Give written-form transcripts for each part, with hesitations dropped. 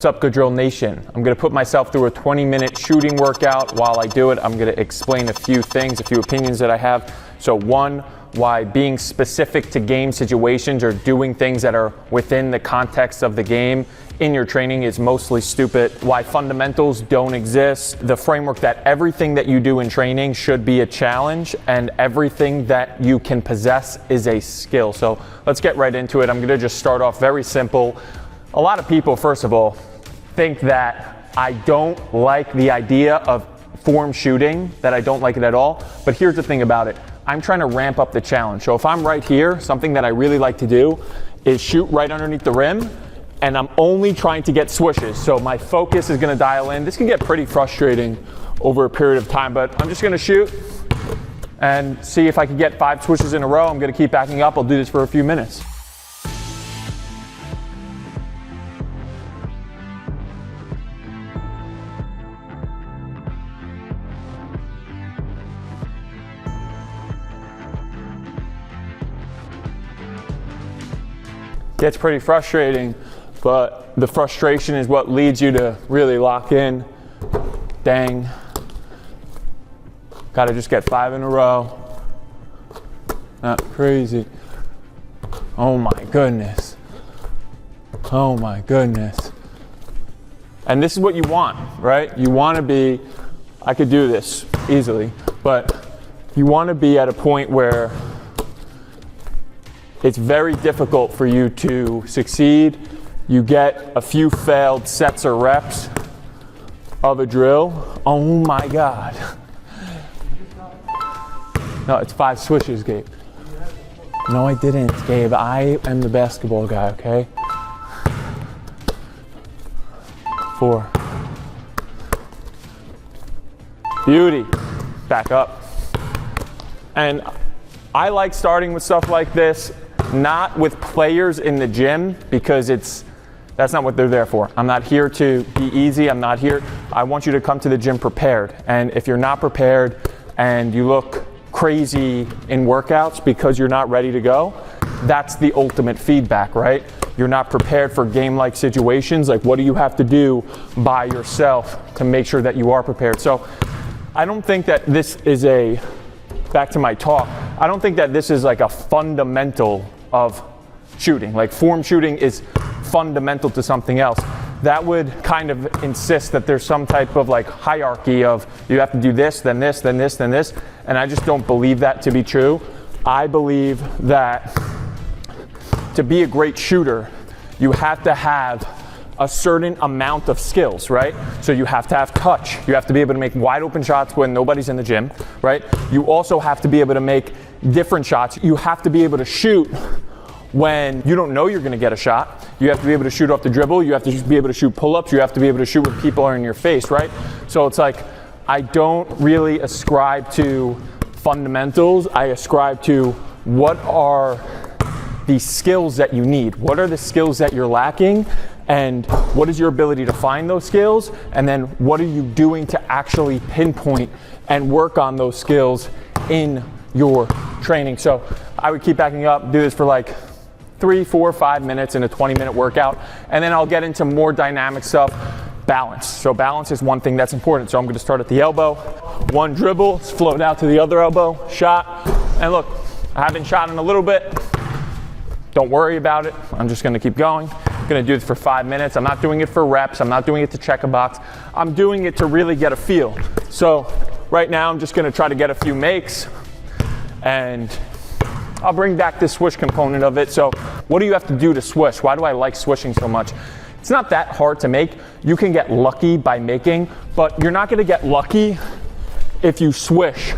What's up, Good Drill Nation? I'm gonna put myself through a 20-minute shooting workout. While I do it, I'm gonna explain a few things, a few opinions that I have. So one, why being specific to game situations or doing things that are within the context of the game in your training is mostly stupid. Why fundamentals don't exist. The framework that everything that you do in training should be a challenge and everything that you can possess is a skill. So let's get right into it. I'm gonna just start off very simple. A lot of people, first of all, think that I don't like the idea of form shooting, that I don't like it at all. But here's the thing about it. I'm trying to ramp up the challenge. So if I'm right here, something that I really like to do is shoot right underneath the rim, and I'm only trying to get swishes. So my focus is gonna dial in. This can get pretty frustrating over a period of time, but I'm just gonna shoot and see if I can get 5 swishes in a row. I'm gonna keep backing up. I'll do this for a few minutes. Gets pretty frustrating, but the frustration is what leads you to really lock in. Dang. Gotta just get 5 in a row. Not crazy. Oh my goodness. Oh my goodness. And this is what you want, right? You wanna be, I could do this easily, but you wanna be at a point where it's very difficult for you to succeed. You get a few failed sets or reps of a drill. Oh my God. No, it's 5 swishes, Gabe. No, I didn't, Gabe. I am the basketball guy, okay? 4. Beauty. Back up. And I like starting with stuff like this. Not with players in the gym, because that's not what they're there for. I'm not here to be easy. I'm not here. I want you to come to the gym prepared. And if you're not prepared and you look crazy in workouts because you're not ready to go, that's the ultimate feedback, right? You're not prepared for game-like situations. Like, what do you have to do by yourself to make sure that you are prepared? So I don't think that this is back to my talk, I don't think that this is like a fundamental of shooting. Like, form shooting is fundamental to something else. That would kind of insist that there's some type of like hierarchy of you have to do this, then this, then this, then this. And I just don't believe that to be true. I believe that to be a great shooter, you have to have a certain amount of skills, right? So you have to have touch. You have to be able to make wide open shots when nobody's in the gym, right? You also have to be able to make different shots. You have to be able to shoot when you don't know you're gonna get a shot. You have to be able to shoot off the dribble. You have to be able to shoot pull-ups. You have to be able to shoot when people are in your face, right? So it's like, I don't really ascribe to fundamentals. I ascribe to what are the skills that you need. What are the skills that you're lacking? And what is your ability to find those skills? And then what are you doing to actually pinpoint and work on those skills in your training? So I would keep backing up, do this for like 3, 4, 5 minutes in a 20-minute workout. And then I'll get into more dynamic stuff. Balance. So balance is one thing that's important. So I'm gonna start at the elbow, 1 dribble, float out to the other elbow, shot. And look, I haven't shot in a little bit. Don't worry about it. I'm just gonna keep going. I'm gonna do this for 5 minutes. I'm not doing it for reps. I'm not doing it to check a box. I'm doing it to really get a feel. So right now I'm just gonna try to get a few makes, and I'll bring back the swish component of it. So what do you have to do to swish? Why do I like swishing so much? It's not that hard to make. You can get lucky by making, but you're not gonna get lucky if you swish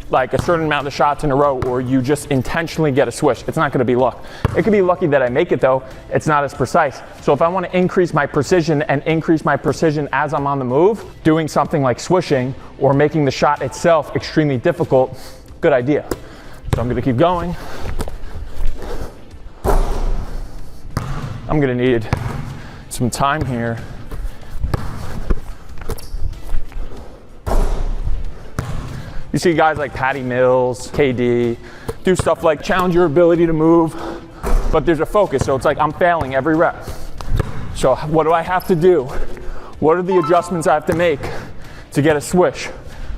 like a certain amount of shots in a row, or you just intentionally get a swish. It's not gonna be luck. It could be lucky that I make it though. It's not as precise. So if I wanna increase my precision and increase my precision as I'm on the move, doing something like swishing or making the shot itself extremely difficult, good idea. So I'm gonna keep going. I'm gonna need some time here. You see guys like Patty Mills, KD, do stuff like challenge your ability to move, but there's a focus. So it's like I'm failing every rep. So what do I have to do? What are the adjustments I have to make to get a swish?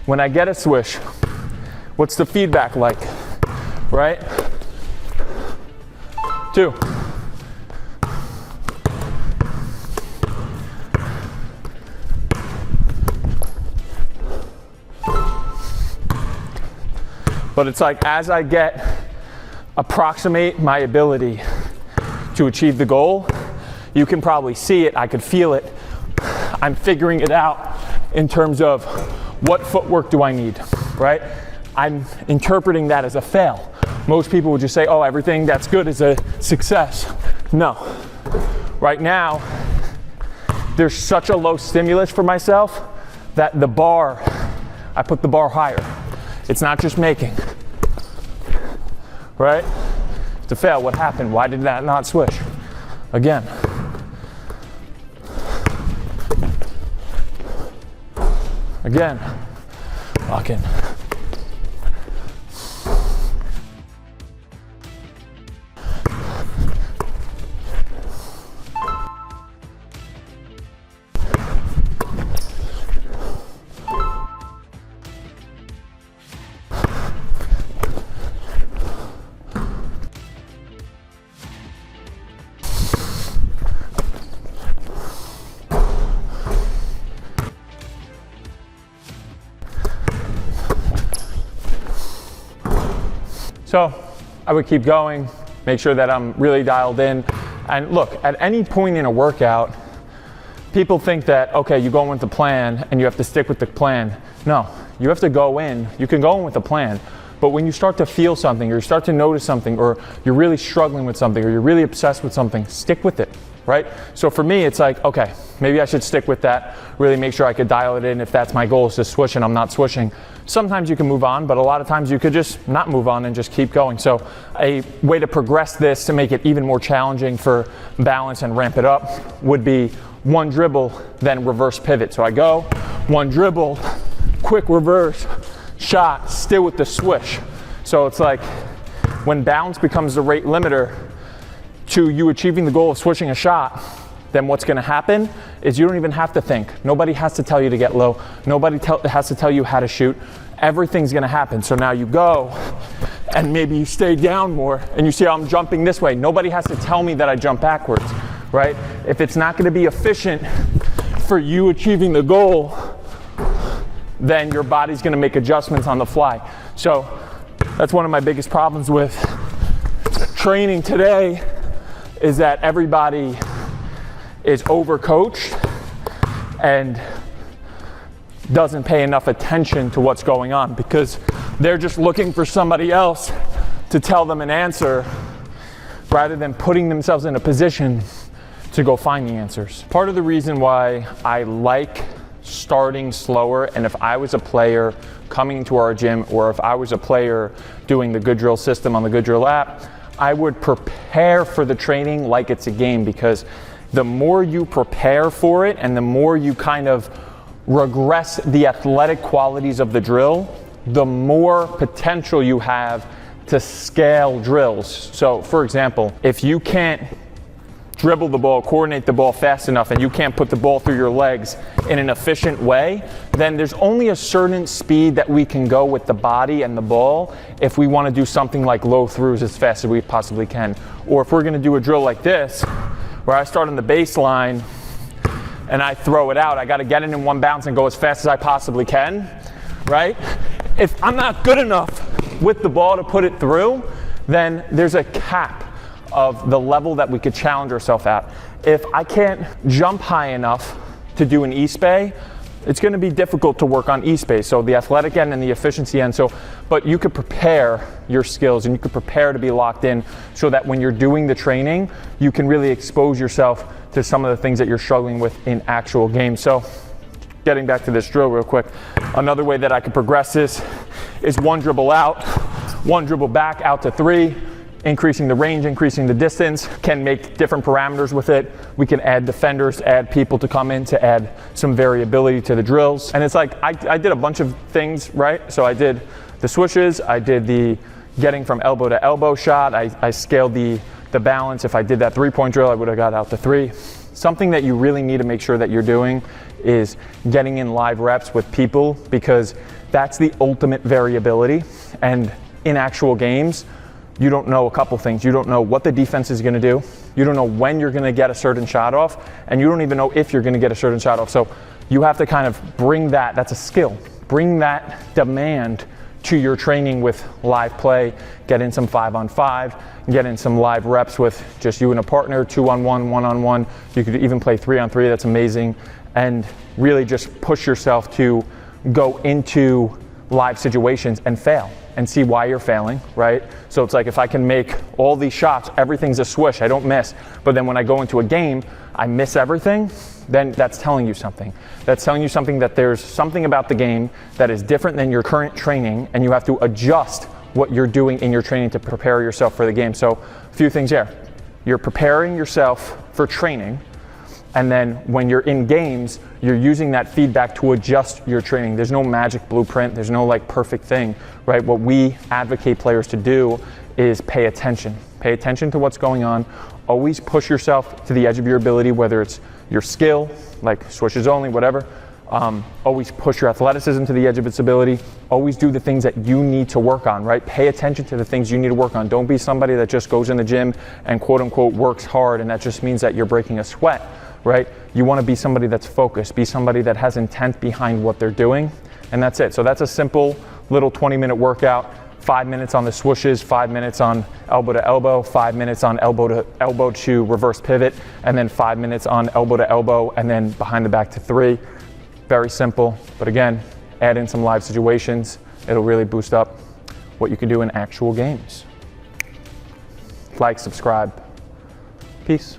When I get a swish, what's the feedback like, right? 2. But it's like as I approximate my ability to achieve the goal, you can probably see it, I could feel it. I'm figuring it out in terms of what footwork do I need, right? I'm interpreting that as a fail. Most people would just say, oh, everything that's good is a success. No. Right now, there's such a low stimulus for myself that I put the bar higher. It's not just making, right? To fail, what happened? Why did that not swish? Again. Again. Lock in. So I would keep going, make sure that I'm really dialed in. And look, at any point in a workout, people think that, okay, you go in with the plan and you have to stick with the plan. No, you have to go in. You can go in with a plan, but when you start to feel something or you start to notice something or you're really struggling with something or you're really obsessed with something, stick with it, right? So for me, it's like, okay, maybe I should stick with that, really make sure I could dial it in if that's my goal is to swish and I'm not swishing. Sometimes you can move on, but a lot of times you could just not move on and just keep going. So a way to progress this to make it even more challenging for balance and ramp it up would be 1 dribble, then reverse pivot. So I go, 1 dribble, quick reverse, shot, still with the swish. So it's like when balance becomes the rate limiter to you achieving the goal of swishing a shot, then what's going to happen is you don't even have to think. Nobody has to tell you to get low. Nobody has to tell you how to shoot. Everything's going to happen. So now you go and maybe you stay down more and you see how I'm jumping this way. Nobody has to tell me that I jump backwards, right? If it's not going to be efficient for you achieving the goal, then your body's going to make adjustments on the fly. So that's one of my biggest problems with training today is that everybody is overcoached and doesn't pay enough attention to what's going on because they're just looking for somebody else to tell them an answer rather than putting themselves in a position to go find the answers. Part of the reason why I like starting slower, and if I was a player coming to our gym or if I was a player doing the Good Drill system on the Good Drill app, I would prepare for the training like it's a game, because the more you prepare for it and the more you kind of regress the athletic qualities of the drill, the more potential you have to scale drills. So for example, if you can't dribble the ball, coordinate the ball fast enough, and you can't put the ball through your legs in an efficient way, then there's only a certain speed that we can go with the body and the ball if we want to do something like low throughs as fast as we possibly can. Or if we're going to do a drill like this, where I start on the baseline and I throw it out, I got to get it in one bounce and go as fast as I possibly can, right? If I'm not good enough with the ball to put it through, then there's a cap of the level that we could challenge ourselves at. If I can't jump high enough to do an E-spay, it's going to be difficult to work on E-spay. So the athletic end and the efficiency end. But you could prepare your skills and you could prepare to be locked in so that when you're doing the training, you can really expose yourself to some of the things that you're struggling with in actual games. So getting back to this drill real quick, another way that I could progress this is 1 dribble out, 1 dribble back out to 3, increasing the range, increasing the distance, can make different parameters with it. We can add defenders, add people to come in to add some variability to the drills. And it's like, I did a bunch of things, right? So I did the swishes, I did the getting from elbow to elbow shot, I scaled the balance. If I did that 3-point drill, I would have got out the 3. Something that you really need to make sure that you're doing is getting in live reps with people, because that's the ultimate variability. And in actual games, you don't know a couple things. You don't know what the defense is going to do. You don't know when you're going to get a certain shot off, and you don't even know if you're going to get a certain shot off. So you have to kind of bring that, that's a skill, bring that demand to your training with live play. Get in some 5-on-5, get in some live reps with just you and a partner, 2-on-1, 1-on-1. You could even play 3-on-3, that's amazing. And really just push yourself to go into live situations and fail and see why you're failing, right? So it's like, if I can make all these shots, everything's a swish, I don't miss. But then when I go into a game, I miss everything, then that's telling you something. That's telling you something, that there's something about the game that is different than your current training, and you have to adjust what you're doing in your training to prepare yourself for the game. So a few things here. You're preparing yourself for training, and then when you're in games, you're using that feedback to adjust your training. There's no magic blueprint. There's no like perfect thing, right? What we advocate players to do is pay attention. Pay attention to what's going on. Always push yourself to the edge of your ability, whether it's your skill, like swishes only, whatever. Always push your athleticism to the edge of its ability. Always do the things that you need to work on, right? Pay attention to the things you need to work on. Don't be somebody that just goes in the gym and quote unquote works hard, and that just means that you're breaking a sweat, right? You want to be somebody that's focused, be somebody that has intent behind what they're doing, and that's it. So that's a simple little 20-minute workout. 5 minutes on the swishes, 5 minutes on elbow to elbow, 5 minutes on elbow to reverse pivot, and then 5 minutes on elbow to elbow, and then behind the back to 3. Very simple, but again, add in some live situations. It'll really boost up what you can do in actual games. Like, subscribe. Peace.